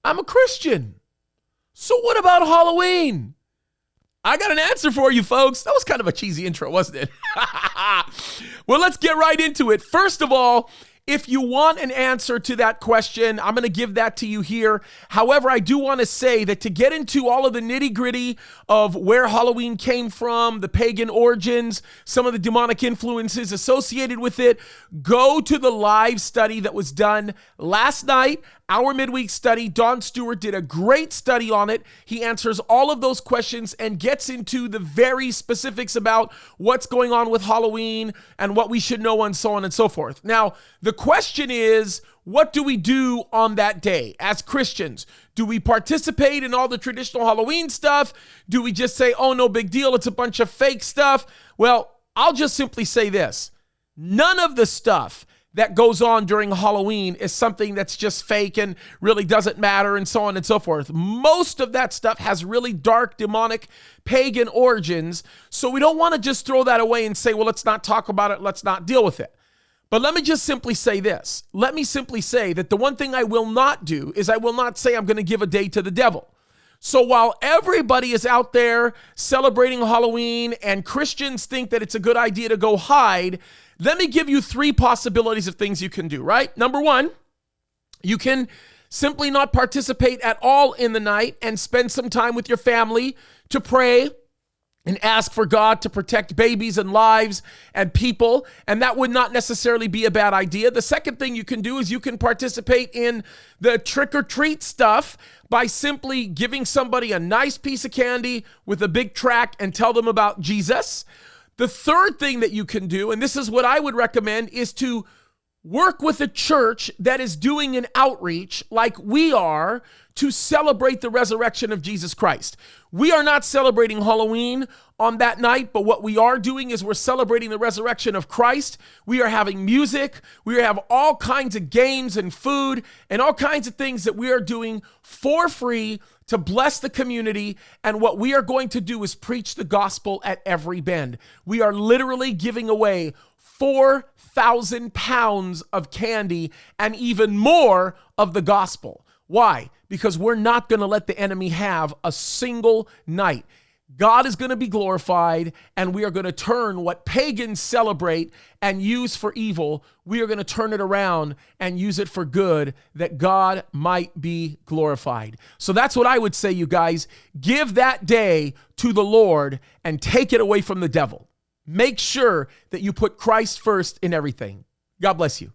I'm a Christian. So what about Halloween? I got an answer for you, folks. That was kind of a cheesy intro, wasn't it? Well, let's get right into it. First of all, if you want an answer to that question, I'm going to give that to you here. However, I do want to say that to get into all of the nitty-gritty of where Halloween came from, the pagan origins, some of the demonic influences associated with it, go to the live study that was done last night. Our midweek study, Don Stewart did a great study on it. He answers all of those questions and gets into the very specifics about what's going on with Halloween and what we should know and so on and so forth. Now, the question is, what do we do on that day as Christians? Do we participate in all the traditional Halloween stuff? Do we just say, oh, no big deal, it's a bunch of fake stuff? Well, I'll just simply say this. None of the stuff that goes on during Halloween is something that's just fake and really doesn't matter and so on and so forth. Most of that stuff has really dark, demonic, pagan origins. So we don't want to just throw that away and say, well, let's not talk about it. Let's not deal with it. But let me just simply say this. Let me simply say that the one thing I will not do is I will not say I'm going to give a day to the devil. So while everybody is out there celebrating Halloween and Christians think that it's a good idea to go hide, let me give you 3 possibilities of things you can do, right? Number 1, you can simply not participate at all in the night and spend some time with your family to pray and ask for God to protect babies and lives and people, and that would not necessarily be a bad idea. The second thing you can do is you can participate in the trick-or-treat stuff by simply giving somebody a nice piece of candy with a big tract and tell them about Jesus. The third thing that you can do, and this is what I would recommend, is to work with a church that is doing an outreach like we are to celebrate the resurrection of Jesus Christ. We are not celebrating Halloween on that night, but what we are doing is we're celebrating the resurrection of Christ. We are having music. We have all kinds of games and food and all kinds of things that we are doing for free to bless the community. And what we are going to do is preach the gospel at every bend. We are literally giving away 4,000 pounds of candy and even more of the gospel. Why? Because we're not going to let the enemy have a single night. God is going to be glorified, and we are going to turn what pagans celebrate and use for evil, we are going to turn it around and use it for good, that God might be glorified. So that's what I would say, you guys. Give that day to the Lord and take it away from the devil. Make sure that you put Christ first in everything. God bless you.